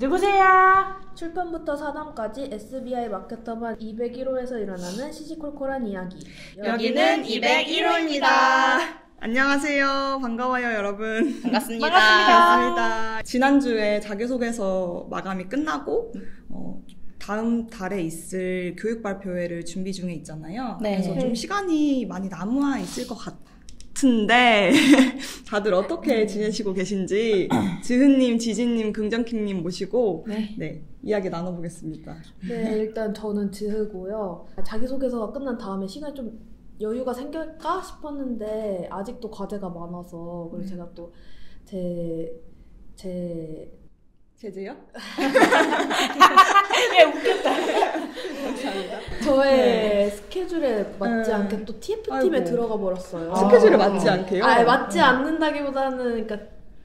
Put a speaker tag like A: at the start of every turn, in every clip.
A: 누구세요?
B: 출판부터 사담까지 SBI 마케터반 201호에서 일어나는 시시콜콜한 이야기.
C: 여기는 201호입니다.
D: 안녕하세요. 반가워요, 여러분.
C: 반갑습니다.
D: 반갑습니다. 지난주에 자기소개서 마감이 끝나고 다음 달에 있을 교육 발표회를 준비 중에 있잖아요.
C: 네.
D: 그래서 좀 시간이 많이 남아 있을 것 같은데 다들 어떻게 지내시고 계신지 지훈님, 지진님, 긍정킹님 모시고 네, 이야기 나눠보겠습니다.
B: 네, 일단 저는 지흐고요. 자기소개서가 끝난 다음에 시간이 좀 여유가 생길까 싶었는데 아직도 과제가 많아서 그리고 제가 또 제재요?
A: 예, 웃겼다.
D: 감사합니다.
B: 저의 스케줄에 맞지 않게 또 TF팀에 들어가 버렸어요.
D: 스케줄에 맞지 않게요?
B: 맞지 않는다기보다는 그러니까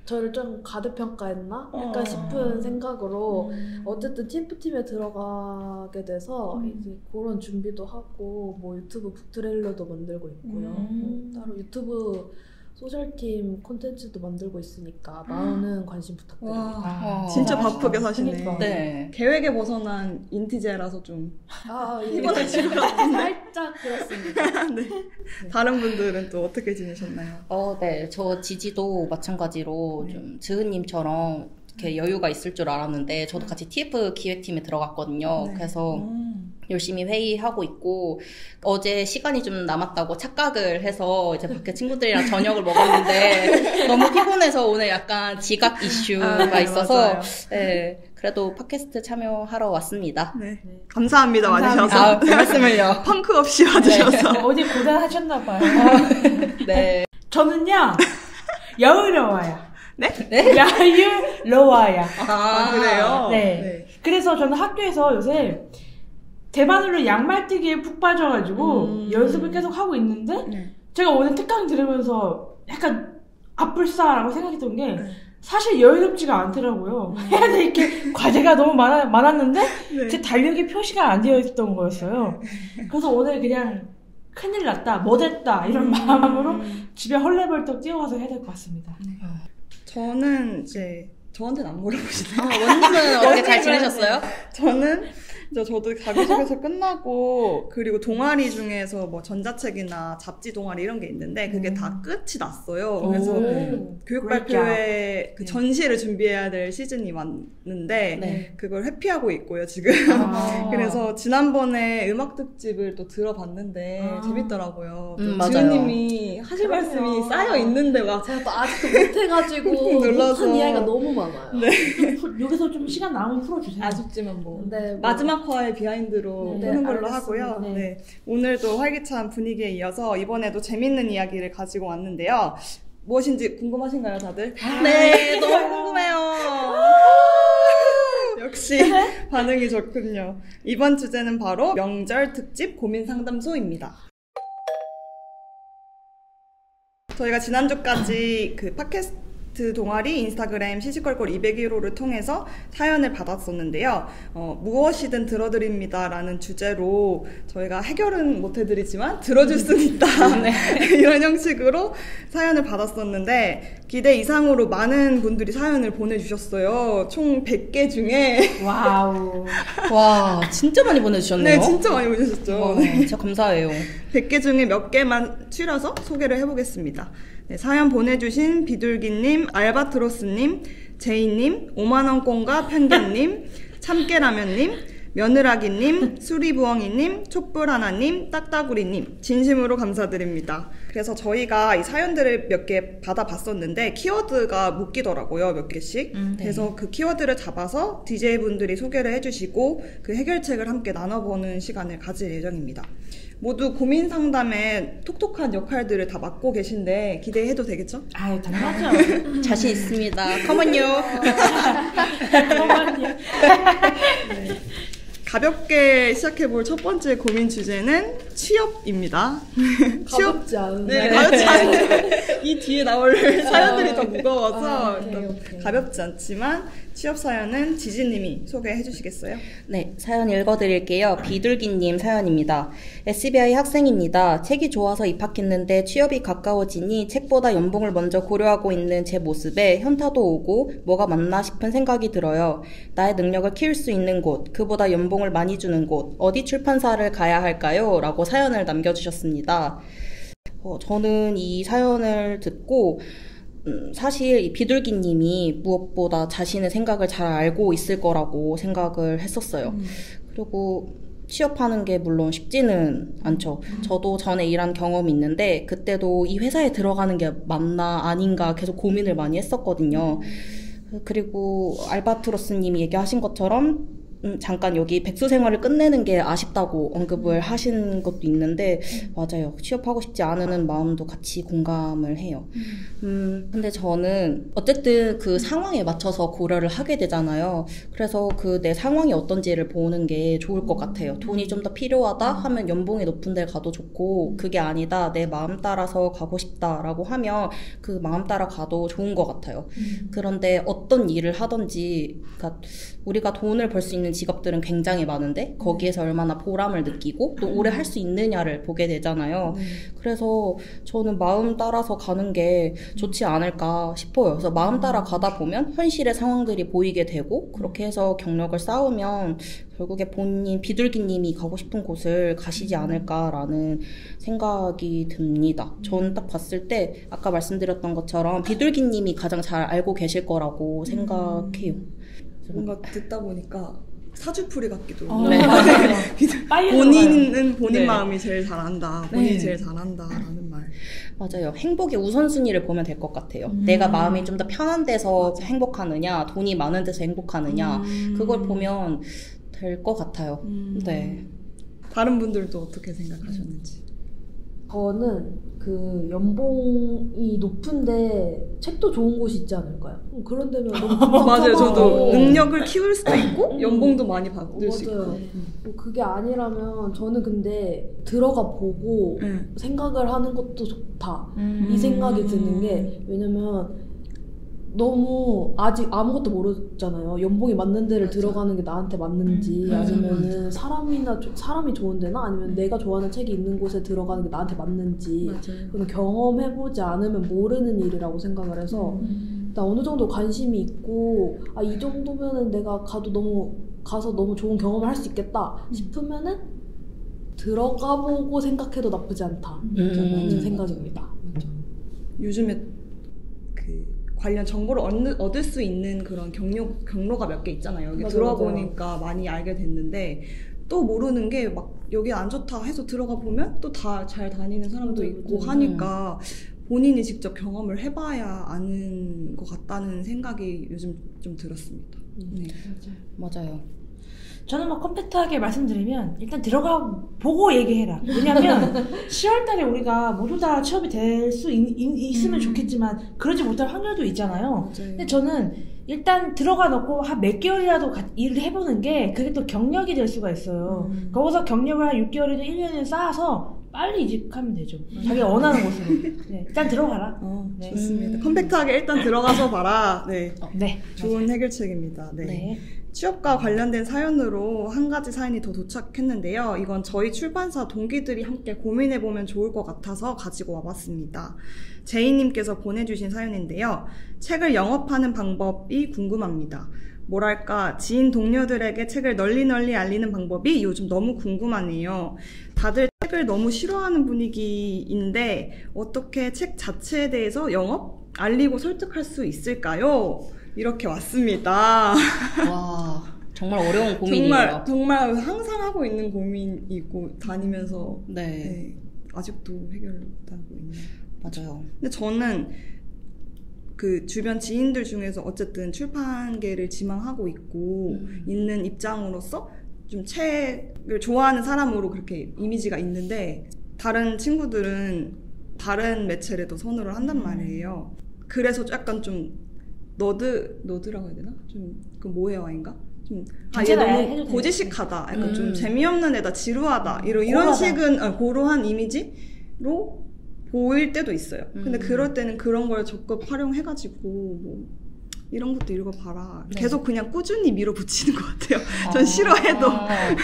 B: 저를 좀 가대평가했나? 약간 싶은 생각으로 어쨌든 TF팀에 들어가게 돼서 이제 그런 준비도 하고 뭐 유튜브 북트레일러도 만들고 있고요. 따로 유튜브 소셜팀 콘텐츠도 만들고 있으니까 많은 관심 부탁드립니다.
D: 진짜 바쁘게 사시네.
B: 그러니까.
C: 네.
D: 계획에 벗어난 인티제라서 좀
B: 피곤하신 것 같아요. 살짝 그렇습니다.
D: 네. 다른 분들은 또 어떻게 지내셨나요?
C: 네. 저 지지도 마찬가지로 좀 지은님처럼 이렇게 여유가 있을 줄 알았는데 저도 같이 TF 기획팀에 들어갔거든요.
D: 네.
C: 그래서 열심히 회의하고 있고 어제 시간이 좀 남았다고 착각을 해서 이제 밖에 친구들이랑 저녁을 먹었는데 너무 피곤해서 오늘 약간 지각 이슈가 있어서 네, 그래도 팟캐스트 참여하러 왔습니다.
D: 네. 감사합니다. 와주셔서.
C: 별 말씀을요.
D: 펑크 없이 와주셔서.
A: 네. 어디 고생하셨나봐요.
C: 네.
A: 저는요, 여유로워요.
D: 네?
A: 여유로워요.
D: 그래요?
A: 네. 그래서 저는 학교에서 요새 대바늘로 양말뛰기에 푹 빠져가지고 연습을 계속 하고 있는데 제가 오늘 특강 들으면서 약간 아뿔싸라고 생각했던 게 사실 여유롭지가 않더라고요. 해야 될 게 과제가 너무 많았는데 제 달력에 표시가 안 되어 있던 거였어요. 그래서 오늘 그냥 큰일 났다, 못했다 이런 마음으로 집에 헐레벌떡 뛰어가서 해야 될 것 같습니다.
D: 저는 이제 저한테는 안 물어보시네요.
C: 원님은 어떻게 잘 지내셨어요?
D: 저도 자기소개서 끝나고 그리고 동아리 중에서 뭐 전자책이나 잡지 동아리 이런 게 있는데 그게 다 끝이 났어요. 그래서 교육발표회 그 전시를 준비해야 될 시즌이 왔는데 그걸 회피하고 있고요 지금. 그래서 지난번에 음악 특집을 또 들어봤는데 재밌더라고요. 지은님이 하실 말씀이 쌓여 있는데 막
B: 제가 또 아직도 못해가지고
D: 놀라서
B: 못한 이야기가 너무 많아요.
A: 여기서 좀 시간 나오면 풀어주세요.
D: 아쉽지만 뭐
B: 네,
D: 마지막 화의 비하인드로 푸는 걸로
B: 알겠습니다.
D: 하고요. 네. 오늘도 활기찬 분위기에 이어서 이번에도 재밌는 이야기를 가지고 왔는데요. 무엇인지 궁금하신가요, 다들?
C: 네, 너무 궁금해요.
D: 역시 반응이 좋군요. 이번 주제는 바로 명절 특집 고민 상담소입니다. 저희가 지난주까지 그 팟캐스트 동아리 인스타그램 시시콜콜 201호를 통해서 사연을 받았었는데요. 무엇이든 들어드립니다라는 주제로 저희가 해결은 못 해드리지만 들어줄 수는 있다. 이런 형식으로 사연을 받았었는데 기대 이상으로 많은 분들이 사연을 보내주셨어요. 총 100개 중에
A: 와우.
C: 와, 진짜 많이 보내주셨네요.
D: 네, 진짜 많이 보내주셨죠.
C: 와, 진짜 감사해요.
D: 100개 중에 몇 개만 추려서 소개를 해보겠습니다. 네, 사연 보내주신 비둘기님, 알바트로스님, 제이님, 5만원권과 편견님, 참깨라면님, 며느라기님, 수리부엉이님, 촛불하나님, 딱따구리님 진심으로 감사드립니다. 그래서 저희가 이 사연들을 몇 개 받아봤었는데 키워드가 묶이더라고요, 몇 개씩. 그래서 그 키워드를 잡아서 DJ분들이 소개를 해주시고 그 해결책을 함께 나눠보는 시간을 가질 예정입니다. 모두 고민 상담에 톡톡한 역할들을 다 맡고 계신데 기대해도 되겠죠?
A: 아유, 당연하죠.
C: 자신 있습니다. 컴온요.
D: 가볍게 시작해볼 첫 번째 고민 주제는 취업입니다.
B: 가볍지 않은.
D: 네, 가볍지 않은. 이 뒤에 나올 사연들이 더 무거워서
B: 오케이.
D: 가볍지 않지만 취업 사연은 지지님이 소개해 주시겠어요?
C: 네, 사연 읽어드릴게요. 비둘기님 사연입니다. SBI 학생입니다. 책이 좋아서 입학했는데 취업이 가까워지니 책보다 연봉을 먼저 고려하고 있는 제 모습에 현타도 오고 뭐가 맞나 싶은 생각이 들어요. 나의 능력을 키울 수 있는 곳, 그보다 연봉을 많이 주는 곳, 어디 출판사를 가야 할까요? 라고 사연을 남겨주셨습니다. 저는 이 사연을 듣고 사실 이 비둘기님이 무엇보다 자신의 생각을 잘 알고 있을 거라고 생각을 했었어요. 그리고 취업하는 게 물론 쉽지는 않죠. 저도 전에 일한 경험이 있는데 그때도 이 회사에 들어가는 게 맞나 아닌가 계속 고민을 많이 했었거든요. 그리고 알바트로스님이 얘기하신 것처럼 잠깐 여기 백수 생활을 끝내는 게 아쉽다고 언급을 하신 것도 있는데 맞아요. 취업하고 싶지 않은 마음도 같이 공감을 해요. 근데 저는 어쨌든 그 상황에 맞춰서 고려를 하게 되잖아요. 그래서 그 내 상황이 어떤지를 보는 게 좋을 것 같아요. 돈이 좀 더 필요하다 하면 연봉이 높은 데 가도 좋고 그게 아니다 내 마음 따라서 가고 싶다라고 하면 그 마음 따라 가도 좋은 것 같아요. 그런데 어떤 일을 하든지 그러니까 우리가 돈을 벌 수 있는 직업들은 굉장히 많은데 거기에서 얼마나 보람을 느끼고 또 오래 할 수 있느냐를 보게 되잖아요. 그래서 저는 마음 따라서 가는 게 좋지 않을까 싶어요. 그래서 마음 따라 가다 보면 현실의 상황들이 보이게 되고 그렇게 해서 경력을 쌓으면 결국에 본인 비둘기님이 가고 싶은 곳을 가시지 않을까라는 생각이 듭니다. 저는 딱 봤을 때 아까 말씀드렸던 것처럼 비둘기님이 가장 잘 알고 계실 거라고 생각해요.
D: 뭔가 듣다 보니까 사주풀이 같기도
A: 네.
D: 본인은 본인
C: 네.
D: 마음이 제일 잘한다. 본인이
C: 네.
D: 제일 잘한다라는 말.
C: 맞아요. 행복의 우선순위를 보면 될 것 같아요. 내가 마음이 좀 더 편한 데서 행복하느냐, 돈이 많은 데서 행복하느냐, 그걸 보면 될 것 같아요. 네.
D: 다른 분들도 어떻게 생각하셨는지.
B: 저는 그 연봉이 높은데 책도 좋은 곳이 있지 않을까요? 그런 데면 너무
D: 맞아요. 저도
B: 어.
D: 능력을 키울 수도 있고 연봉도 많이 받을 수 있고.
B: 맞아요. 뭐 그게 아니라면 저는 근데 들어가 보고 생각을 하는 것도 좋다. 이 생각이 드는 게 왜냐면 너무 아직 아무것도 모르잖아요. 연봉이 맞는 데를 들어가는 게 나한테 맞는지 아니면은 사람이 좋은 데나 아니면 내가 좋아하는 책이 있는 곳에 들어가는 게 나한테 맞는지 그건 경험해보지 않으면 모르는 일이라고 생각을 해서 나 어느 정도 관심이 있고 이 정도면은 내가 가서 너무 좋은 경험을 할 수 있겠다 싶으면은 들어가보고 생각해도 나쁘지 않다는 생각입니다.
D: 요즘에 그 관련 정보를 얻을 수 있는 그런 경로가 몇 개 있잖아요. 여기 들어가 보니까 많이 알게 됐는데 또 모르는 게 막 여기 안 좋다 해서 들어가 보면 또 다 잘 다니는 사람도 있고 하니까 본인이 직접 경험을 해봐야 아는 것 같다는 생각이 요즘 좀 들었습니다. 네.
C: 맞아요.
A: 저는 뭐 컴팩트하게 말씀드리면 일단 들어가 보고 얘기해라. 왜냐면 10월달에 우리가 모두 다 취업이 될 수 있으면 좋겠지만 그러지 못할 확률도 있잖아요.
D: 맞아요.
A: 근데 저는 일단 들어가 놓고 한 몇 개월이라도 일을 해보는 게 그게 또 경력이 될 수가 있어요. 거기서 경력을 한 6개월이든 1년이든 쌓아서 빨리 이직하면 되죠. 자기가 원하는 곳으로. 네, 일단 들어가라. 네.
D: 좋습니다. 컴팩트하게 일단 들어가서 봐라. 네.
A: 네.
D: 좋은 해결책입니다. 네.
A: 네.
D: 취업과 관련된 사연으로 한 가지 사연이 더 도착했는데요. 이건 저희 출판사 동기들이 함께 고민해보면 좋을 것 같아서 가지고 와봤습니다. 제이님께서 보내주신 사연인데요. 책을 영업하는 방법이 궁금합니다. 뭐랄까 지인 동료들에게 책을 널리 알리는 방법이 요즘 너무 궁금하네요. 다들 책을 너무 싫어하는 분위기인데 어떻게 책 자체에 대해서 알리고 설득할 수 있을까요? 이렇게 왔습니다.
C: 와, 정말 어려운 고민이에요.
D: 정말 항상 하고 있는 고민이고 다니면서
C: 네.
D: 아직도 해결 못하고 있네요.
C: 맞아요.
D: 근데 저는 그 주변 지인들 중에서 어쨌든 출판계를 지망하고 있고 있는 입장으로서 좀 책을 좋아하는 사람으로 그렇게 이미지가 있는데 다른 친구들은 다른 매체를 더 선호를 한단 말이에요. 그래서 약간 좀 너드라고 해야 되나? 좀 그 모해와인가? 좀 얘 너무 고지식하다, 약간 좀 재미없는 애다, 지루하다 이런 식은 고루한 이미지로 보일 때도 있어요. 근데 그럴 때는 그런 걸 적극 활용해가지고 뭐 이런 것도 읽어봐라. 네. 계속 그냥 꾸준히 밀어붙이는 것 같아요. 전 싫어해도.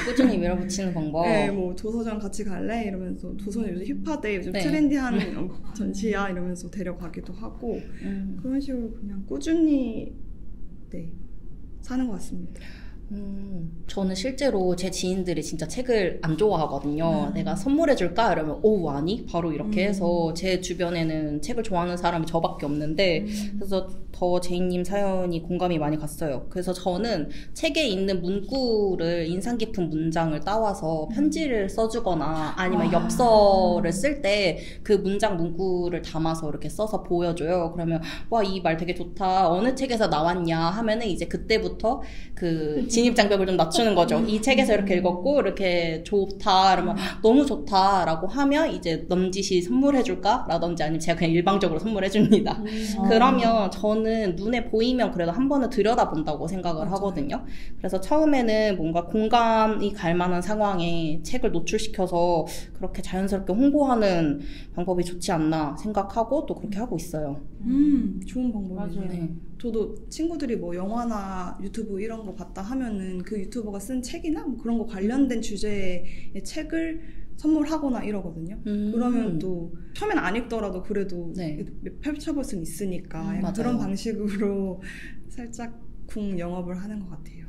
C: 꾸준히 밀어붙이는 방법.
D: 네, 뭐 도서관 같이 갈래? 이러면서 도서관 요즘 힙하대, 요즘 트렌디한 전시야 이러면서 데려가기도 하고 그런 식으로 그냥 꾸준히 사는 것 같습니다.
C: 저는 실제로 제 지인들이 진짜 책을 안 좋아하거든요. 내가 선물해줄까? 이러면 오 아니? 바로 이렇게 해서 제 주변에는 책을 좋아하는 사람이 저밖에 없는데 그래서 더 제이님 사연이 공감이 많이 갔어요. 그래서 저는 책에 있는 문구를 인상 깊은 문장을 따와서 편지를 써주거나 아니면 엽서를 쓸 때 그 문장 문구를 담아서 이렇게 써서 보여줘요. 그러면 와, 이 말 되게 좋다. 어느 책에서 나왔냐 하면은 이제 그때부터 그 진입장벽을 좀 낮추는 거죠. 이 책에서 이렇게 읽었고 이렇게 좋다. 그러면 너무 좋다라고 하면 이제 넌지시 선물해줄까? 라든지 아니면 제가 그냥 일방적으로 선물해줍니다. 그러면 저는 눈에 보이면 그래도 한 번은 들여다본다고 생각을 하거든요. 그래서 처음에는 뭔가 공감이 갈 만한 상황에 책을 노출시켜서 그렇게 자연스럽게 홍보하는 방법이 좋지 않나 생각하고 또 그렇게 하고 있어요.
D: 좋은 방법이네요. 네. 저도 친구들이 뭐 영화나 유튜브 이런 거 봤다 하면은 그 유튜버가 쓴 책이나 뭐 그런 거 관련된 주제의 책을 선물하거나 이러거든요. 그러면 또 처음엔 안 읽더라도 그래도 펼쳐볼 수는 있으니까 그런 방식으로 살짝 궁 영업을 하는 것 같아요.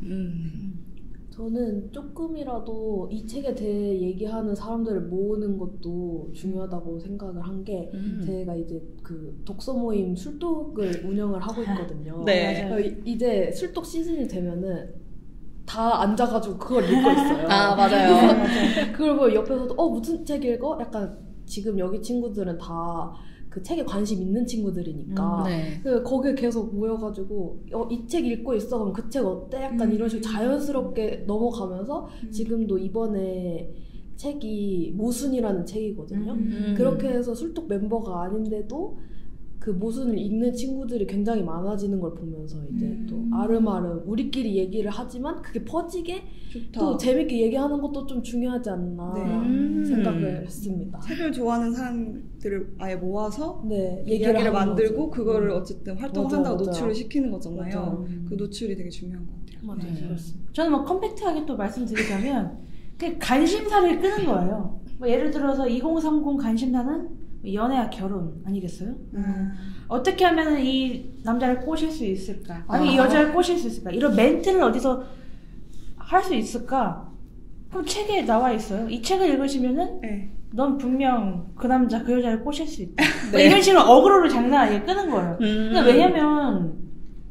B: 저는 조금이라도 이 책에 대해 얘기하는 사람들을 모으는 것도 중요하다고 생각을 한 게 제가 이제 그 독서 모임 술독을 운영을 하고 있거든요.
C: 네.
B: 이제 술독 시즌이 되면은 다 앉아가지고 그걸 읽고 있어요.
C: 맞아요.
B: 그리고 옆에서도 무슨 책 읽어? 약간 지금 여기 친구들은 다 그 책에 관심 있는 친구들이니까 거기에 계속 모여가지고 이 책 읽고 있어? 그럼 그 책 어때? 약간 이런 식으로 자연스럽게 넘어가면서 지금도 이번에 책이 모순이라는 책이거든요. 그렇게 해서 술독 멤버가 아닌데도 그 모순을 읽는 친구들이 굉장히 많아지는 걸 보면서 이제 또 아름아름 우리끼리 얘기를 하지만 그게 퍼지게 좋다. 또 재밌게 얘기하는 것도 좀 중요하지 않나 생각을 했습니다.
D: 책을 좋아하는 사람들을 아예 모아서 이야기를 만들고 그거를 어쨌든 활동을 한다고 노출을 시키는 거잖아요. 그 노출이 되게 중요한 것 같아요.
A: 맞아요. 저는 뭐 컴팩트하게 또 말씀드리자면 그 관심사를 끄는 거예요. 뭐 예를 들어서 2030 관심사는 연애와 결혼 아니겠어요? 어떻게 하면 이 남자를 꼬실 수 있을까? 아니 이 여자를 꼬실 수 있을까? 이런 멘트를 어디서 할 수 있을까? 그럼 책에 나와 있어요. 이 책을 읽으시면은 넌 분명 그 남자 그 여자를 꼬실 수 있다. 뭐 이런 식으로 어그로를 장난 아니게 끄는 거예요. 그러니까 왜냐면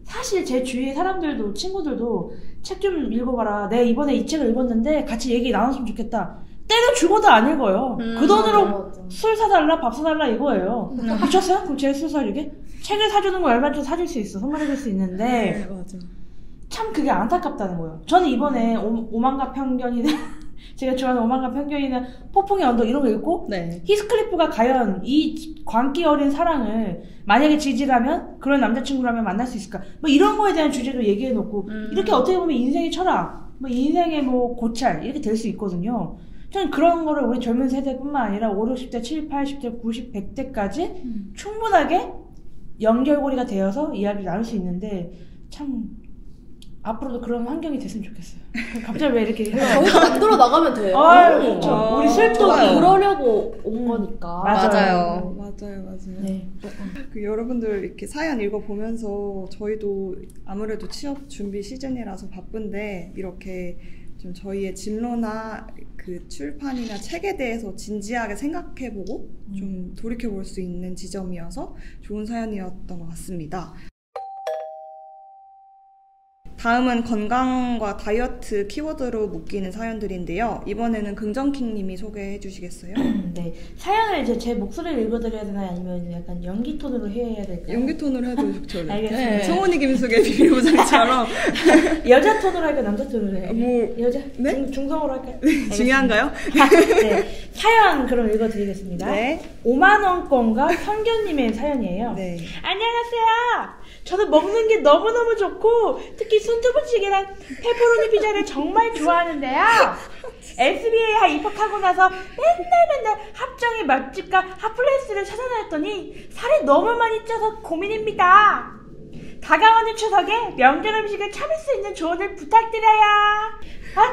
A: 사실 제 주위의 사람들도 친구들도 책 좀 읽어봐라. 내가 이번에 이 책을 읽었는데 같이 얘기 나눴으면 좋겠다. 때려 죽어도 안 읽어요. 그 돈으로 술 사달라, 밥 사달라 이거예요. 미쳤어요? 그럼 제가 술 사주게? 책을 사주는 거 얼마나 사줄 수 있어. 선물해줄 수 있는데 참 그게 안타깝다는 거예요. 저는 이번에 오만과 편견이나 제가 좋아하는 오만과 편견이나 폭풍의 언덕 이런 거 읽고 히스클리프가 과연 이 광기 어린 사랑을 만약에 지지라면 그런 남자친구라면 만날 수 있을까? 뭐 이런 거에 대한 주제도 얘기해놓고 이렇게 어떻게 보면 인생의 철학, 뭐 인생의 뭐 고찰 이렇게 될 수 있거든요. 저는 그런 거를 우리 젊은 세대뿐만 아니라 5, 60대, 70, 80대, 90, 100대까지 충분하게 연결고리가 되어서 이야기를 나눌 수 있는데 참 앞으로도 그런 환경이 됐으면 좋겠어요. 갑자기 왜 이렇게
B: 저희가 만들어 나가면 돼요.
A: 그렇죠. 우리 술도
B: 그러려고 온 거니까.
A: 맞아요.
D: 네. 그 여러분들 이렇게 사연 읽어보면서 저희도 아무래도 취업 준비 시즌이라서 바쁜데 이렇게 좀 저희의 진로나 그 출판이나 책에 대해서 진지하게 생각해보고 좀 돌이켜볼 수 있는 지점이어서 좋은 사연이었던 것 같습니다. 다음은 건강과 다이어트 키워드로 묶이는 사연들인데요. 이번에는 긍정킹님이 소개해 주시겠어요?
A: 네. 사연을 이제 제 목소리를 읽어드려야 되나요? 아니면 약간 연기 톤으로 해야 될까요?
D: 연기 톤으로 해도 좋죠.
A: 알겠습니다.
D: 송은이 김숙의 비밀보장처럼.
A: 여자 톤으로 할까요? 남자 톤으로 해요?
D: 뭐,
A: 여자? 네? 중성으로 할까요?
D: 중요한가요?
A: 네. 사연 그럼 읽어드리겠습니다. 5만원권과 성견님의 사연이에요. 안녕하세요. 저는 먹는 게 너무너무 좋고 특히 순두부찌개랑 페퍼로니 피자를 정말 좋아하는데요. SBA에 입학하고 나서 맨날 합정의 맛집과 핫플레이스를 찾아다녔더니 살이 너무 많이 쪄서 고민입니다. 다가오는 추석에 명절 음식을 참을 수 있는 조언을 부탁드려요.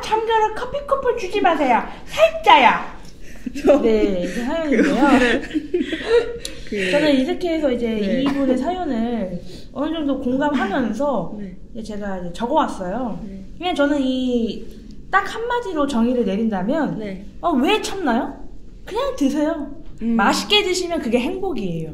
A: 참고로 커피 쿠폰 주지 마세요. 살쪄요. 네, 이제 사연인데요. 저는 이렇게 해서 이제 네. 이분의 사연을 어느 정도 공감하면서 네. 제가 이제 적어왔어요. 네. 그냥 저는 이 딱 한마디로 정의를 내린다면 네. 왜 참나요? 그냥 드세요. 맛있게 드시면 그게 행복이에요.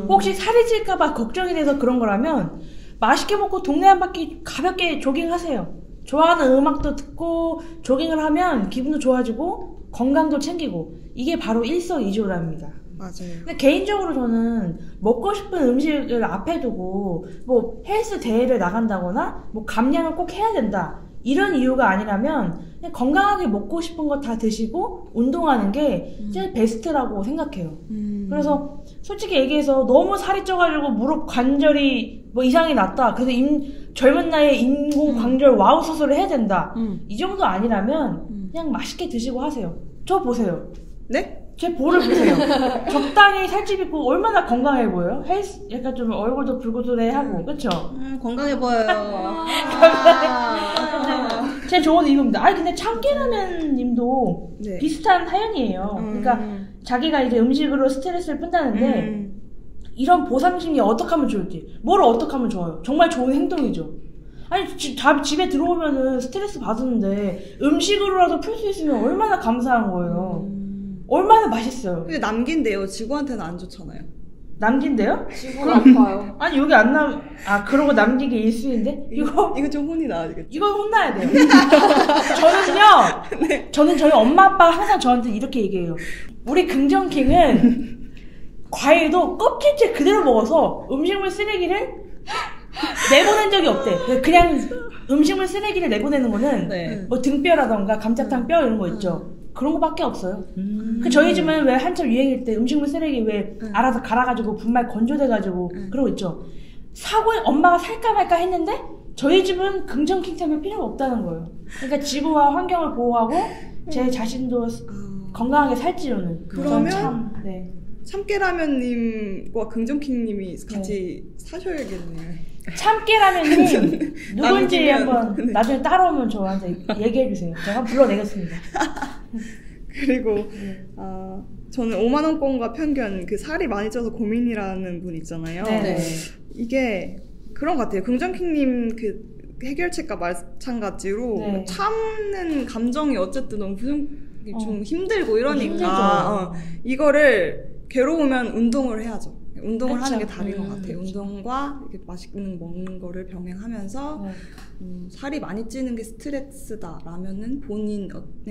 A: 혹시 살이 찔까봐 걱정이 돼서 그런 거라면 맛있게 먹고 동네 한 바퀴 가볍게 조깅하세요. 좋아하는 음악도 듣고 조깅을 하면 기분도 좋아지고 건강도 챙기고 이게 바로 일석이조랍니다.
D: 맞아요.
A: 근데 개인적으로 저는 먹고 싶은 음식을 앞에 두고 뭐 헬스 대회를 나간다거나 뭐 감량을 꼭 해야 된다 이런 이유가 아니라면 그냥 건강하게 먹고 싶은 거 다 드시고 운동하는 게 제일 베스트라고 생각해요. 그래서 솔직히 얘기해서 너무 살이 쪄가지고 무릎 관절이 뭐 이상이 났다. 그래서 젊은 나이에 인공관절 와우 수술을 해야 된다. 이 정도 아니라면 그냥 맛있게 드시고 하세요. 저 보세요.
D: 네?
A: 제 볼을 보세요. 적당히 살집 있고 얼마나 건강해 보여요? 헬스 약간 좀 얼굴도 불구스레하고 그쵸?
C: 건강해 보여요.
A: 제 조언은 이겁니다. 근데 참깨라면님도 네. 비슷한 사연이에요. 그러니까 자기가 이제 음식으로 스트레스를 푼다는데 이런 보상심리 어떻게 하면 좋을지, 뭘 어떻게 하면 좋아요? 정말 좋은 행동이죠. 아니 집에 들어오면은 스트레스 받았는데 음식으로라도 풀 수 있으면 얼마나 감사한 거예요. 얼마나 맛있어요.
D: 근데 남긴데요. 지구한테는 안 좋잖아요.
A: 남긴데요?
B: 지구가 아파요.
A: 아니 여기 안 그러고 남기기 일수인데? 이거
D: 좀 혼이 나야겠죠.
A: 이거 혼나야 돼요. 저는요. 네. 저는 저희 엄마 아빠가 항상 저한테 이렇게 얘기해요. 우리 긍정킹은 과일도 껍질째 그대로 먹어서 음식물 쓰레기를 내보낸 적이 없대. 그냥 음식물 쓰레기를 내보내는 거는 네. 뭐 등뼈라던가 감자탕 뼈 이런 거 있죠. 그런 거밖에 없어요. 저희 집은 왜 한참 유행일 때 음식물 쓰레기 왜 알아서 갈아가지고 분말 건조돼가지고 그러고 있죠. 엄마가 살까 말까 했는데 저희 집은 긍정킹 때문에 필요가 없다는 거예요. 그러니까 지구와 환경을 보호하고 제 자신도 건강하게 살찌려는.
D: 그러면 네. 참깨라면님과 긍정킹님이 같이 네. 사셔야겠네요.
A: 참깨라면님 누군지 한번 네. 나중에 따라오면 저한테 얘기해주세요. 제가 불러내겠습니다.
D: 그리고 저는 5만원권과 편견, 그 살이 많이 쪄서 고민이라는 분 있잖아요.
A: 네.
D: 이게 그런 것 같아요. 긍정킹님 그 해결책과 마찬가지로 네. 참는 감정이 어쨌든 너무 좀 힘들고 이러니까 이거를 괴로우면 운동을 해야죠. 운동을 하는 게 답인 것 같아요. 운동과 이렇게 맛있는 먹는 거를 병행하면서 살이 많이 찌는 게 스트레스다라면은 본인의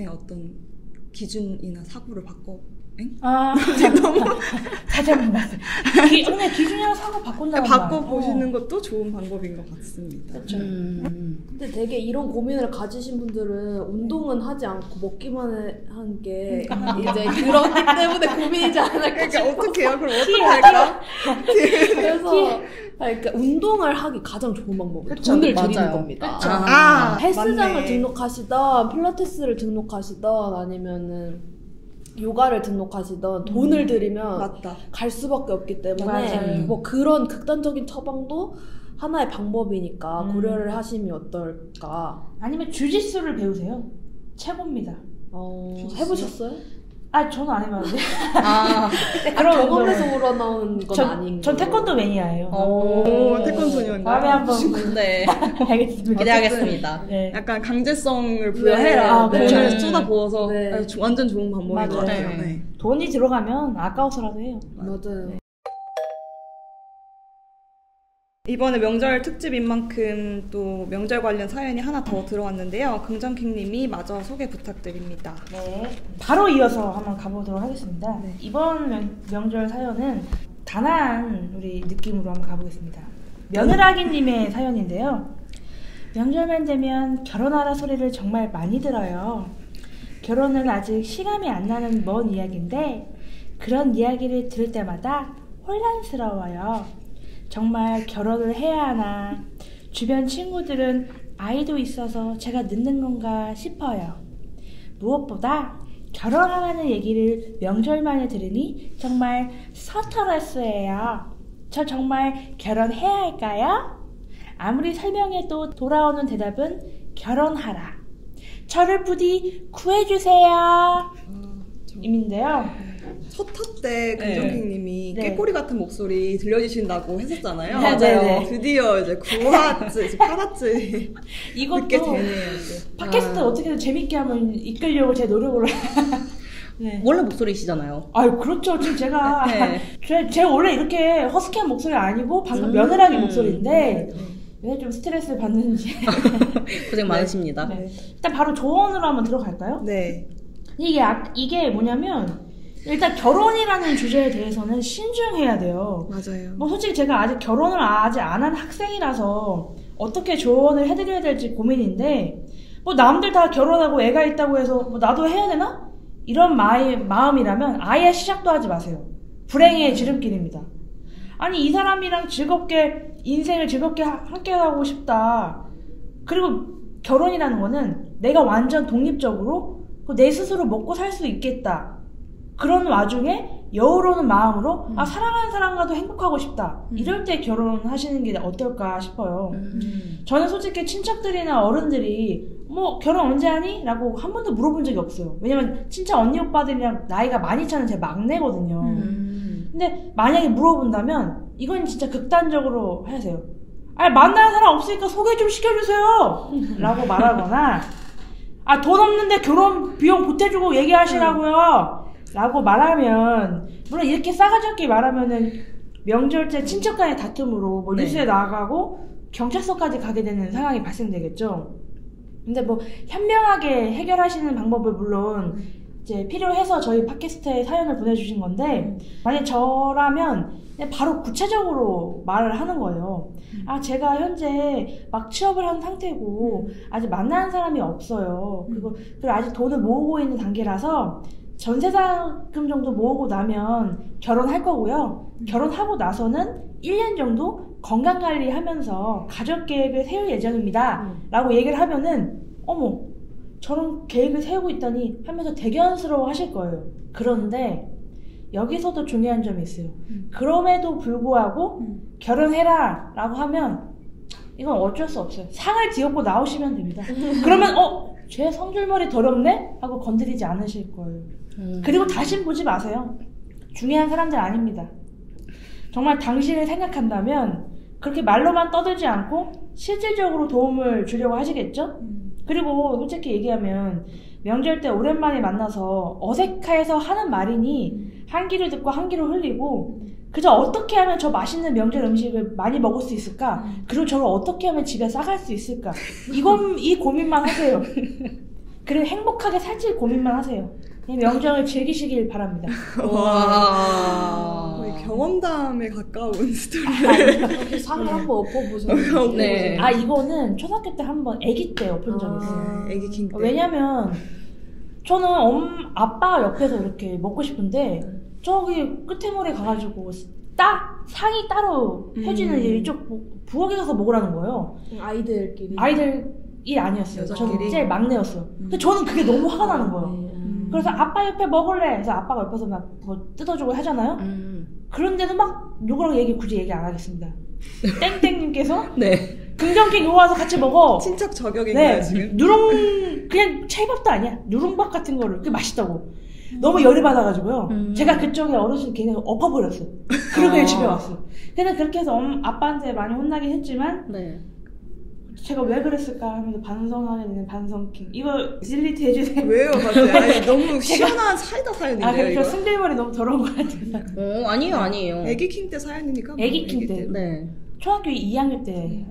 D: 어떤 기준이나 사고를 바꿔.
A: 너무 다시 한번 말씀. 오늘 기준이랑 사고
D: 바꿔보시는 것도 좋은 방법인 것 같습니다.
A: 그렇죠.
B: 근데 되게 이런 고민을 가지신 분들은 운동은 하지 않고 먹기만 한 게 이제 그렇기 때문에 고민이지 않을까.
D: 그러니까 어떻게 해요? 그럼 어떻게 할까?
B: 그래서 그러니까 운동을 하기 가장 좋은 방법은 돈을 들이는 겁니다. 헬스장을
D: 맞네.
B: 등록하시던 필라테스를 등록하시던 아니면은 요가를 등록하시던 돈을 들이면
D: 맞다.
B: 갈 수밖에 없기 때문에 뭐 그런 극단적인 처방도 하나의 방법이니까 고려를 하시면 어떨까.
A: 아니면 주짓수를 배우세요. 최고입니다.
B: 해보셨어요?
A: 저는 안 해봤는데.
B: 그런 경험에서 우러나온 건 아닌
A: 전 태권도 매니아예요.
D: 태권도 소녀인가요?
A: 다음에 한번.
C: 네.
A: 알겠습니다.
C: 기대하겠습니다.
D: 네. 약간 강제성을 부여해라.
A: 네.
D: 돈을 쏟아부어서
A: 네.
D: 완전 좋은 방법인 것 같아요.
A: 네. 네. 돈이 들어가면 아까워서라도 해요.
B: 맞아요.
A: 네.
D: 이번에 명절 특집인 만큼 또 명절 관련 사연이 하나 더 들어왔는데요. 긍정킹님이 마저 소개 부탁드립니다.
A: 네, 바로 이어서 한번 가보도록 하겠습니다. 네. 이번 명절 사연은 단아한 우리 느낌으로 한번 가보겠습니다. 며느라기님의 사연인데요. 명절만 되면 결혼하라 소리를 정말 많이 들어요. 결혼은 아직 실감이 안 나는 먼 이야기인데 그런 이야기를 들을 때마다 혼란스러워요. 정말 결혼을 해야 하나. 주변 친구들은 아이도 있어서 제가 늦는 건가 싶어요. 무엇보다 결혼하라는 얘기를 명절 만에 들으니 정말 서터러스예요. 저 정말 결혼해야 할까요? 아무리 설명해도 돌아오는 대답은 결혼하라. 저를 부디 구해주세요. 임인데요.
D: 첫 타 때 금정킹님이
A: 네.
D: 꾀꼬리 같은 목소리 들려주신다고 했었잖아요.
A: 맞아요.
D: 드디어 이제 9화째, 이제 8화째
A: 이것도
D: 듣게 되네요. 이제.
A: 팟캐스트 어떻게든 재밌게 하면 이끌려고 제 노력을 네.
C: 원래 목소리시잖아요.
A: 아유 그렇죠. 지금 제가
C: 네.
A: 제가 원래 이렇게 허스키한 목소리 아니고 방금 며느라기 목소리인데 왜 좀 스트레스를 받는지
C: 고생 많으십니다.
A: 네. 일단 바로 조언으로 한번 들어갈까요?
D: 네.
A: 이게 뭐냐면 일단 결혼이라는 주제에 대해서는 신중해야 돼요.
D: 맞아요.
A: 뭐 솔직히 제가 아직 결혼을 아직 안 한 학생이라서 어떻게 조언을 해드려야 될지 고민인데 뭐 남들 다 결혼하고 애가 있다고 해서 뭐 나도 해야 되나? 이런 마음이라면 아예 시작도 하지 마세요. 불행의 지름길입니다. 아니 이 사람이랑 즐겁게 인생을 즐겁게 함께하고 싶다. 그리고 결혼이라는 거는 내가 완전 독립적으로 내 스스로 먹고 살 수 있겠다. 그런 와중에 여유로운 마음으로 사랑하는 사람과도 행복하고 싶다. 이럴 때 결혼하시는 게 어떨까 싶어요. 저는 솔직히 친척들이나 어른들이 뭐 결혼 언제 하니? 라고 한 번도 물어본 적이 없어요. 왜냐면 친척 언니 오빠들이랑 나이가 많이 차는 제 막내거든요. 근데 만약에 물어본다면 이건 진짜 극단적으로 하세요. 아니 만나는 사람 없으니까 소개 좀 시켜주세요 라고 말하거나 돈 없는데 결혼 비용 보태주고 얘기하시라고요 라고 말하면 물론 이렇게 싸가지 없게 말하면은 명절 때 친척 간의 다툼으로 뭐 뉴스에 나가고 경찰서까지 가게 되는 상황이 발생되겠죠. 근데 뭐 현명하게 해결하시는 방법을 물론 이제 필요해서 저희 팟캐스트에 사연을 보내주신 건데 만약 저라면 그냥 바로 구체적으로 말을 하는 거예요. 제가 현재 막 취업을 한 상태고 아직 만나는 사람이 없어요. 그리고 아직 돈을 모으고 있는 단계라서 전세자금 정도 모으고 나면 결혼할 거고요. 결혼하고 나서는 1년 정도 건강관리 하면서 가족계획을 세울 예정입니다. 라고 얘기를 하면은 어머 저런 계획을 세우고 있다니 하면서 대견스러워 하실 거예요. 그런데 여기서도 중요한 점이 있어요. 그럼에도 불구하고 결혼해라 라고 하면 이건 어쩔 수 없어요. 상을 뒤엎고 나오시면 됩니다. 그러면 쟤 성줄머리 더럽네? 하고 건드리지 않으실 거예요. 그리고 다신 보지 마세요. 중요한 사람들 아닙니다. 정말 당신을 생각한다면 그렇게 말로만 떠들지 않고 실질적으로 도움을 주려고 하시겠죠? 그리고 솔직히 얘기하면 명절 때 오랜만에 만나서 어색해서 하는 말이니 한 귀를 듣고 한 귀로 흘리고 그저 어떻게 하면 저 맛있는 명절 음식을 많이 먹을 수 있을까? 그리고 저를 어떻게 하면 집에 싸갈 수 있을까? 이 고민만 하세요. 그리고 행복하게 살지 고민만 하세요. 명절을 즐기시길 바랍니다.
D: 와. 거의 경험담에 가까운 스토리를.
B: 상을 한번 엎어보세요.
C: 네.
A: 이거는 초등학교 때 한번 아기 때 엎은 적이 있어요.
D: 아기 킹 때.
A: 왜냐면 저는 아빠 옆에서 이렇게 먹고 싶은데 저기 끝에 모래 가가지고 상이 따로 해주는 이쪽 부엌에 가서 먹으라는 거예요.
B: 아이들끼리.
A: 아이들이 아니었어요. 저는
D: 여자끼리?
A: 제일 막내였어요. 근데 저는 그게 너무 화가 나는 거예요. 그래서 아빠 옆에 먹을래. 그래서 아빠가 옆에서 막 뭐 뜯어주고 하잖아요. 그런데도 막 누구랑 굳이 얘기 안 하겠습니다. 땡땡님께서
C: 네.
A: 금정킹 이거 와서 같이 먹어.
D: 친척 저격인가요 지금?
A: 그냥 찰밥도 아니야. 누룽밥 같은 거를 그게 맛있다고. 너무 열이 받아가지고요. 제가 그쪽에 어르신 걔네 엎어버렸어요. 그리고 그냥 집에 왔어요. 근데 그렇게 해서 아빠한테 많이 혼나긴 했지만
C: 네.
A: 제가 왜 그랬을까 하면서 반성하게 되는 반성킹. 이거 딜리트 해주세요.
D: 왜요 갑자기? 너무 시원한 사이다 사연인데요
A: 그래서
D: 이거?
A: 승질머리 너무 더러운 것 같아요.
C: 아니에요.
D: 아기 킹 때 사연이니까.
A: 아기 킹 때.
C: 네.
A: 초등학교 2학년 때.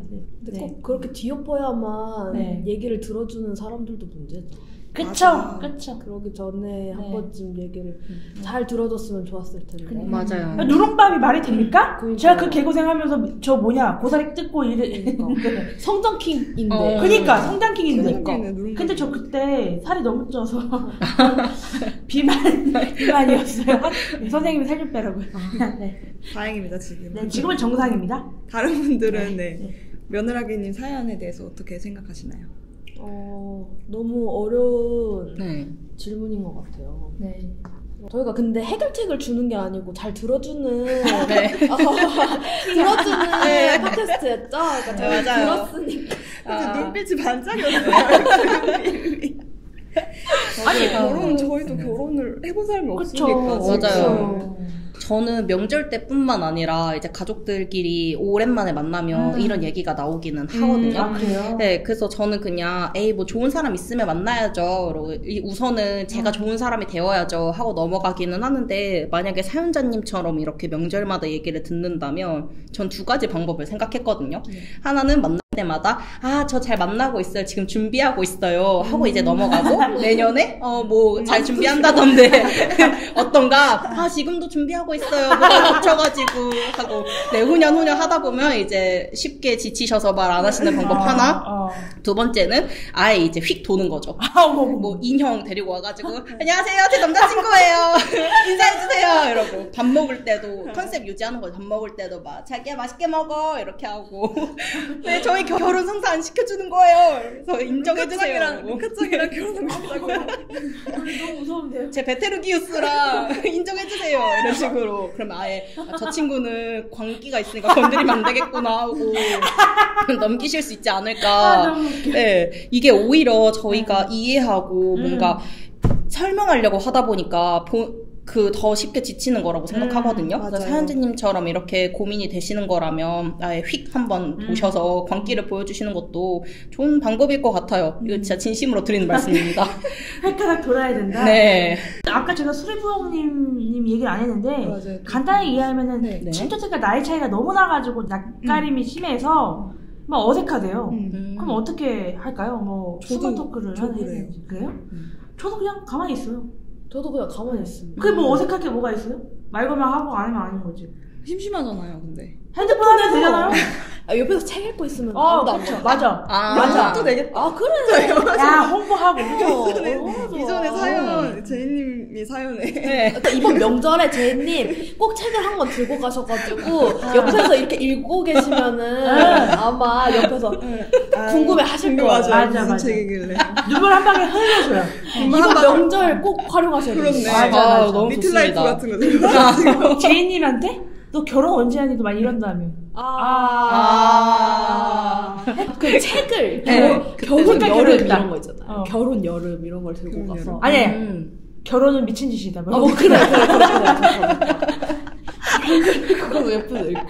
B: 근데 꼭 그렇게 뒤엎어야만 얘기를 들어주는 사람들도 문제죠.
A: 그쵸, 그쵸.
B: 그러기 전에 한 번쯤 얘기를 잘 들어줬으면 좋았을 텐데.
C: 맞아요.
A: 누룽밥이 말이 됩니까?
B: 그러니까요.
A: 제가 그 개고생하면서 저 뭐냐 고사리 뜯고
B: 성장킹인데.
A: 그니까 성장킹인데.
D: 누룽밥.
A: 근데 저 그때 살이 너무 쪄서 비만이었어요. 선생님이 살 좀 빼라고요. 네.
D: 다행입니다 지금.
A: 네, 지금은 정상입니다.
D: 다른 분들은 며느라기님 사연에 대해서 어떻게 생각하시나요?
B: 너무 어려운 질문인 것 같아요.
A: 네.
B: 저희가 근데 해결책을 주는 게 아니고 잘 들어주는 들어주는 팟캐스트였죠. 그러니까 저희가 들었으니까.
D: 눈빛이 반짝였어요. 아니 결혼 저희도 결혼을 해본 사람이 없으니까.
C: 맞아요. 저는 명절 때뿐만 아니라 이제 가족들끼리 오랜만에 만나면 이런 얘기가 나오기는 하거든요.
A: 아, 그래요?
C: 네, 그래서 저는 그냥 뭐 좋은 사람 있으면 만나야죠. 우선은 제가 좋은 사람이 되어야죠 하고 넘어가기는 하는데 만약에 사연자님처럼 이렇게 명절마다 얘기를 듣는다면 전 두 가지 방법을 생각했거든요. 하나는 만날 때마다 저 잘 만나고 있어요. 지금 준비하고 있어요. 하고 이제 넘어가고 내년에 뭐 잘 준비한다던데 어떤가? 지금도 준비하고 있어요. 뭐가 겹쳐가지고 하고 내후년 후년 하다 보면 이제 쉽게 지치셔서 말 안 하시는 방법 하나. 두 번째는 아예 이제 휙 도는 거죠. 뭐 인형 데리고 와가지고 안녕하세요, 제 남자친구예요. 인사해주세요. 이러고 밥 먹을 때도 컨셉 유지하는 거죠. 밥 먹을 때도 막 자기야 맛있게 먹어 이렇게 하고 네 저희 결혼 성사 안 시켜주는 거예요. 그래서 인정해주세요.
D: 루카짱이랑 결혼하고 싶다고.
A: 너무 무서운데요?
C: 제 베테르기우스랑 인정해주세요. 이런 식으로. 그럼 아예 저 친구는 광기가 있으니까 건드리면 안 되겠구나 하고 넘기실 수 있지 않을까.
A: 너무 웃겨.
C: 네, 이게 오히려 저희가 이해하고 뭔가 설명하려고 하다 보니까 더 쉽게 지치는 거라고 생각하거든요. 그래서 사연자님처럼 이렇게 고민이 되시는 거라면 아예 휙 한번 보셔서 광기를 보여주시는 것도 좋은 방법일 것 같아요. 이거 진짜 진심으로 드리는 말씀입니다.
A: 획가닥 돌아야 된다?
C: 네.
A: 아까 제가 수리부엉님 얘기를 안 했는데 간단히 이해하면은 친척들과 나이 차이가 너무 나가지고 낯가림이 심해서 막 어색하대요. 그럼 어떻게 할까요? 뭐 스몰 토크를 해야 되는지. 그래요? 저도 그냥 가만히 있어요.
B: 저도 그냥 가만히 있습니다.
A: 그게 뭐 어색할 게 뭐가 있어요? 말 걸면 하고 안 하면 아닌 거지.
D: 심심하잖아요, 근데.
A: 핸드폰 하면 되잖아요.
B: 옆에서 책 읽고 있으면
A: 그렇죠. 맞아.
B: 맞아.
D: 또 되겠다.
B: 그래.
A: 야, 홍보하고.
D: 이전에 사연, 제이님이 사연에.
B: 이번 명절에 제이님 꼭 책을 한 권 들고 가셔가지고 옆에서 이렇게 읽고 계시면은 아마 옆에서 궁금해 하실 거예요.
D: 맞아. 무슨 책이길래.
A: 눈물 한 방에 흘려줘요.
B: 이번 명절 꼭 활용하셔야 돼요.
D: 그렇네.
A: 맞아.
C: 너무
D: 미틀라이프
C: 좋습니다.
D: 같은 거 들고.
A: 제이님한테? 너 결혼 언제 하니? 막 이런다며.
B: 그 책을
A: 결혼
B: 여름 이런 거 있잖아요. 결혼 여름 이런 걸 들고 가서.
A: 아니, 결혼은 미친 짓이다.
B: 뭐 그래. 그거 옆에서 읽고.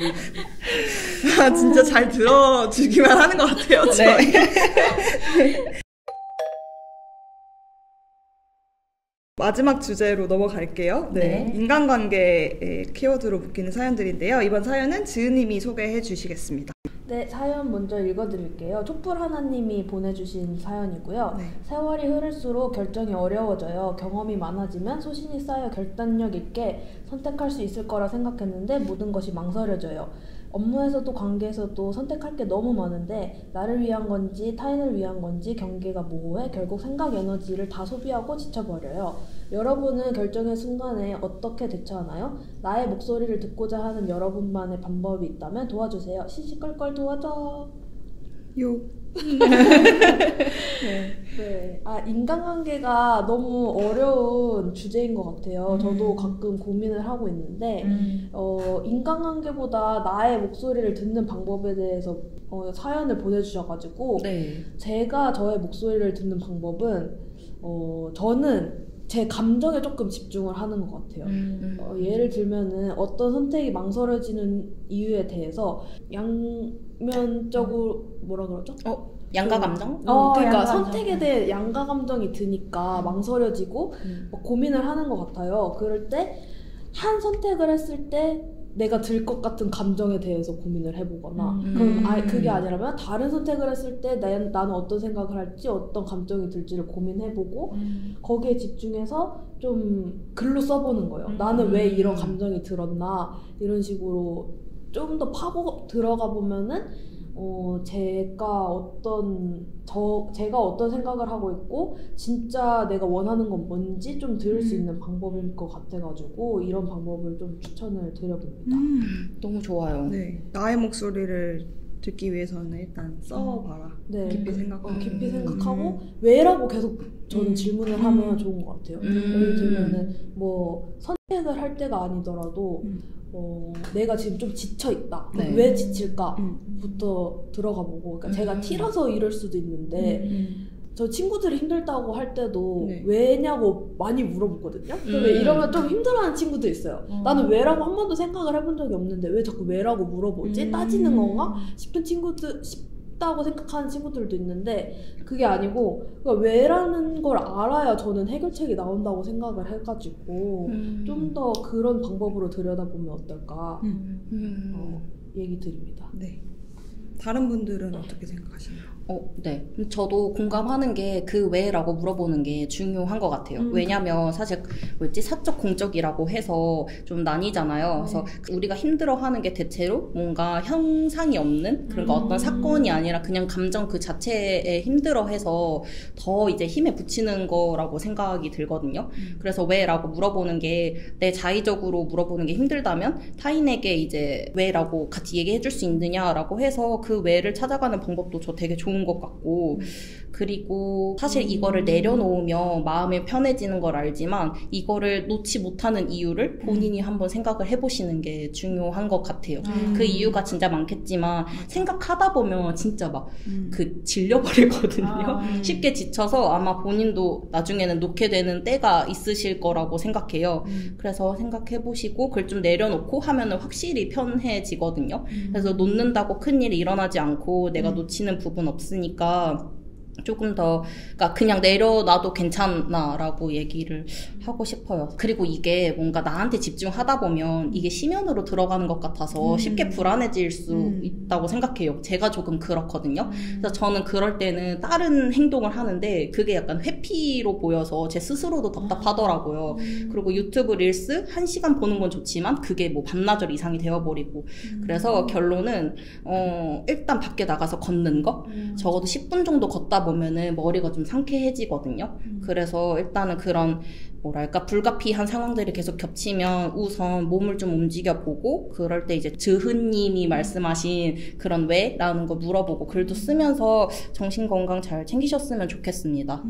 D: 진짜 잘 들어주기만 하는 것 같아요. 저희. 마지막 주제로 넘어갈게요. 네. 인간관계의 키워드로 묶이는 사연들인데요. 이번 사연은 지은님이 소개해 주시겠습니다.
B: 네, 사연 먼저 읽어드릴게요. 촛불 하나님이 보내주신 사연이고요. 세월이 흐를수록 결정이 어려워져요. 경험이 많아지면 소신이 쌓여 결단력 있게 선택할 수 있을 거라 생각했는데 모든 것이 망설여져요. 업무에서도 관계에서도 선택할 게 너무 많은데 나를 위한 건지 타인을 위한 건지 경계가 모호해 결국 생각 에너지를 다 소비하고 지쳐버려요. 여러분은 결정의 순간에 어떻게 대처하나요? 나의 목소리를 듣고자 하는 여러분만의 방법이 있다면 도와주세요. 시시껄껄 도와줘. 네. 인간관계가 너무 어려운 주제인 것 같아요. 저도 가끔 고민을 하고 있는데, 인간관계보다 나의 목소리를 듣는 방법에 대해서 사연을 보내주셔가지고, 제가 저의 목소리를 듣는 방법은, 저는 제 감정에 조금 집중을 하는 것 같아요. 예를 들면은 어떤 선택이 망설여지는 이유에 대해서 양면적으로 뭐라 그러죠?
C: 양가 감정?
B: 그러니까
A: 양가
B: 선택에
A: 감정.
B: 대해 양가 감정이 드니까 망설여지고 고민을 하는 것 같아요. 그럴 때 한 선택을 했을 때 내가 들 것 같은 감정에 대해서 고민을 해보거나 그럼 그게 아니라면 다른 선택을 했을 때 나는 어떤 생각을 할지 어떤 감정이 들지를 고민해보고 거기에 집중해서 좀 글로 써보는 거예요. 나는 왜 이런 감정이 들었나 이런 식으로 좀 더 파고 들어가 보면은 제가 어떤 생각을 하고 있고 진짜 내가 원하는 건 뭔지 좀 들을 수 있는 방법일 것 같아가지고 이런 방법을 좀 추천을 드려봅니다.
C: 너무 좋아요.
D: 네, 나의 목소리를 듣기 위해서는 일단 써봐라.
B: 네,
D: 깊이 생각하고.
B: 깊이 생각하고 왜라고 계속 저는 질문을 하면 좋은 것 같아요. 예를 들면은 뭐 선택을 할 때가 아니더라도 내가 지금 좀 지쳐있다.
C: 네.
B: 왜 지칠까?부터 들어가 보고 그러니까 제가 T라서 이럴 수도 있는데 저 친구들이 힘들다고 할 때도
D: 네.
B: 왜냐고 많이 물어보거든요. 근데 이러면 좀 힘들어하는 친구도 있어요. 나는 왜라고 한 번도 생각을 해본 적이 없는데 왜 자꾸 왜라고 물어보지? 따지는 건가? 싶다고 생각하는 친구들도 있는데 그게 아니고 그러니까 왜라는 걸 알아야 저는 해결책이 나온다고 생각을 해가지고 좀 더 그런 방법으로 들여다보면 어떨까 얘기 드립니다.
D: 네. 다른 분들은 어떻게 생각하시나요?
C: 네. 저도 공감하는 게 그 왜라고 물어보는 게 중요한 것 같아요. 왜냐면 사실 사적 공적이라고 해서 좀 나뉘잖아요. 그래서 우리가 힘들어하는 게 대체로 뭔가 형상이 없는 그러니까 어떤 사건이 아니라 그냥 감정 그 자체에 힘들어해서 더 이제 힘에 붙이는 거라고 생각이 들거든요. 그래서 왜라고 물어보는 게 내 자의적으로 물어보는 게 힘들다면 타인에게 이제 왜라고 같이 얘기해 줄 수 있느냐라고 해서 그 왜를 찾아가는 방법도 저 되게 좋은 것 같고 그리고 사실 이거를 내려놓으면 마음이 편해지는 걸 알지만 이거를 놓지 못하는 이유를 본인이 한번 생각을 해보시는 게 중요한 것 같아요. 그 이유가 진짜 많겠지만 생각하다 보면 진짜 막 질려버리거든요. 쉽게 지쳐서 아마 본인도 나중에는 놓게 되는 때가 있으실 거라고 생각해요. 그래서 생각해보시고 그걸 좀 내려놓고 하면은 확실히 편해지거든요. 그래서 놓는다고 큰일이 일어나지 않고 내가 놓치는 부분 없으니까 조금 더 그냥 내려놔도 괜찮나라고 얘기를 하고 싶어요. 그리고 이게 뭔가 나한테 집중하다 보면 이게 심연으로 들어가는 것 같아서 쉽게 불안해질 수 있다고 생각해요. 제가 조금 그렇거든요. 그래서 저는 그럴 때는 다른 행동을 하는데 그게 약간 회피로 보여서 제 스스로도 답답하더라고요. 그리고 유튜브 릴스 1시간 보는 건 좋지만 그게 뭐 반나절 이상이 되어버리고 그래서 결론은 일단 밖에 나가서 걷는 거 적어도 10분 정도 걷다 보면은 머리가 좀 상쾌해지거든요. 그래서 일단은 그런 불가피한 상황들이 계속 겹치면 우선 몸을 좀 움직여보고 그럴 때 이제 즈흐님이 말씀하신 그런 왜? 라는 거 물어보고 글도 쓰면서 정신건강 잘 챙기셨으면 좋겠습니다.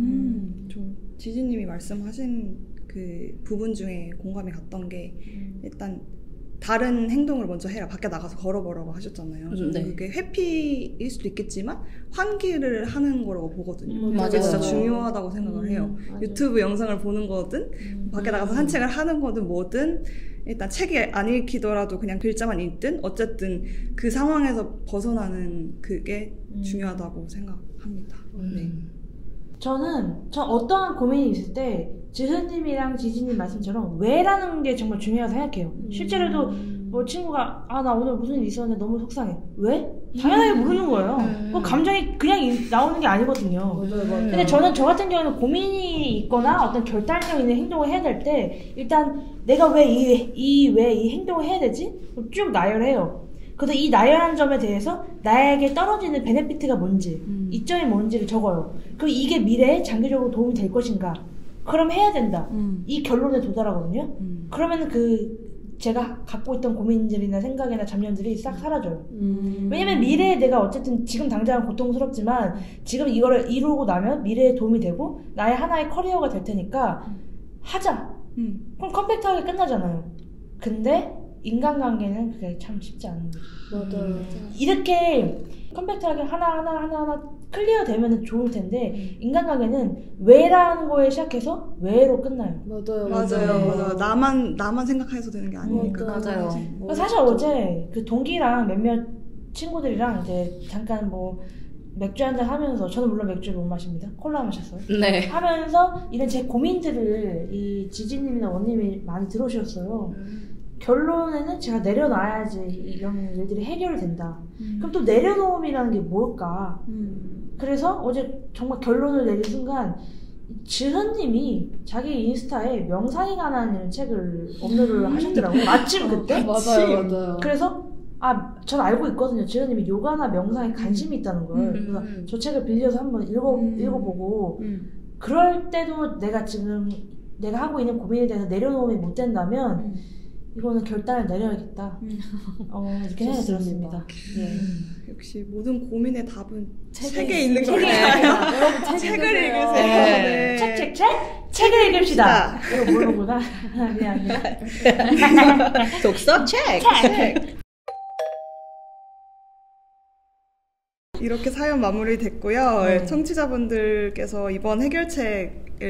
D: 지지님이 말씀하신 그 부분 중에 공감이 갔던 게 일단 다른 행동을 먼저 해라. 밖에 나가서 걸어보라고 하셨잖아요.
C: 네.
D: 그게 회피일 수도 있겠지만 환기를 하는 거라고 보거든요.
C: 맞아요.
D: 그게 진짜 중요하다고 생각을 해요. 유튜브 영상을 보는 거든 밖에 나가서 산책을 하는 거든 뭐든 일단 책이 안 읽히더라도 그냥 글자만 읽든 어쨌든 그 상황에서 벗어나는 그게 중요하다고 생각합니다. 네.
A: 전 어떠한 고민이 있을 때 지흐님이랑 지지님 말씀처럼 왜라는 게 정말 중요하다고 생각해요. 실제로도 뭐 친구가 나 오늘 무슨 일 있었는데 너무 속상해. 왜? 당연하게 모르는 거예요. 그 감정이 그냥 나오는 게 아니거든요.
B: 맞아요.
A: 근데 저 같은 경우는 고민이 있거나 어떤 결단력 있는 행동을 해야 될 때 일단 내가 왜 이 행동을 해야 되지? 쭉 나열해요. 그래서 이 나열한 점에 대해서 나에게 떨어지는 베네피트가 뭔지 이점이 뭔지를 적어요. 그리고 이게 미래에 장기적으로 도움이 될 것인가? 그럼 해야 된다. 이 결론에 도달하거든요. 그러면 제가 갖고 있던 고민들이나 생각이나 잡념들이 싹 사라져요. 왜냐면 미래에 내가 어쨌든 지금 당장은 고통스럽지만 지금 이거를 이루고 나면 미래에 도움이 되고 나의 하나의 커리어가 될 테니까 하자. 그럼 컴팩트하게 끝나잖아요. 근데 인간관계는 그게 참 쉽지 않은 거죠.
B: 맞아요.
A: 이렇게 컴팩트하게 하나하나 클리어 되면 좋을 텐데 인간관계는 왜라는 거에 시작해서 왜로 끝나요.
D: 맞아요. 나만 생각해서 되는 게 아니니까.
C: 맞아요.
A: 사실 어제 그 동기랑 몇몇 친구들이랑 이제 잠깐 맥주 한잔 하면서 저는 물론 맥주를 못 마십니다. 콜라 마셨어요.
C: 네.
A: 하면서 이런 제 고민들을 이 지지님이나 원님이 많이 들어오셨어요. 결론에는 제가 내려놔야지 이런 일들이 해결이 된다. 그럼 또 내려놓음이라는 게 뭘까? 그래서 어제 정말 결론을 내린 순간 지현님이 자기 인스타에 명상에 관한 책을 업로드를 하셨더라고요. 마침 그때.
B: 맞아요.
A: 그래서 전 알고 있거든요. 지현님이 요가나 명상에 관심이 있다는 걸. 그래서 저 책을 빌려서 한번 읽어보고 그럴 때도 내가 하고 있는 고민에 대해서 내려놓음이 못 된다면 이거는 결단을 내려야겠다. 이렇게 생각이 들었습니다.
D: 역시 모든 고민의 답은 책에
A: 있는
D: 있는 거예요.
B: 여러분
D: 책을
B: 읽으세요.
D: 읽으세요.
A: 책! 책을 읽읍시다. 이거 모르구나. 미안합니다.
C: 독서 책!
D: 이렇게 사연 마무리됐고요. 청취자분들께서 이번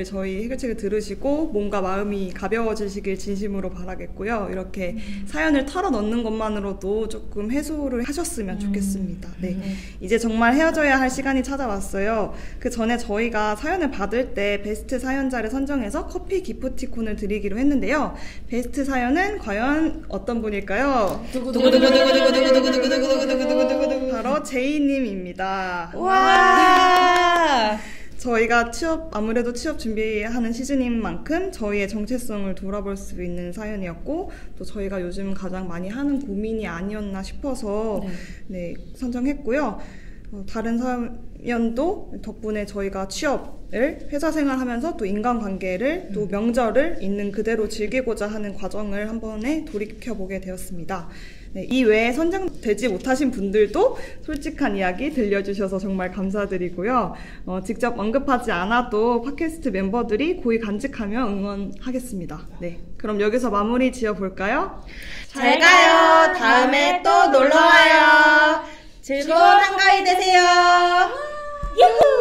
D: 저희 해결책을 들으시고 뭔가 마음이 가벼워지시길 진심으로 바라겠고요. 이렇게 사연을 털어넣는 것만으로도 조금 해소를 하셨으면 좋겠습니다. 네. 이제 정말 헤어져야 할 시간이 찾아왔어요. 그 전에 저희가 사연을 받을 때 베스트 사연자를 선정해서 커피 기프티콘을 드리기로 했는데요. 베스트 사연은 과연 어떤 분일까요? 바로 제이님입니다.
C: 와!
D: 저희가 아무래도 취업 준비하는 시즌인 만큼 저희의 정체성을 돌아볼 수 있는 사연이었고, 또 저희가 요즘 가장 많이 하는 고민이 아니었나 싶어서 선정했고요. 다른 사연도 덕분에 저희가 회사 생활하면서 또 인간관계를 또 명절을 있는 그대로 즐기고자 하는 과정을 한 번에 돌이켜보게 되었습니다. 이 외에 선정되지 못하신 분들도 솔직한 이야기 들려주셔서 정말 감사드리고요. 직접 언급하지 않아도 팟캐스트 멤버들이 고이 간직하며 응원하겠습니다. 네, 그럼 여기서 마무리 지어볼까요?
C: 잘 가요. 다음에 또 놀러와요. 즐거운 한가위 되세요.
A: 유후!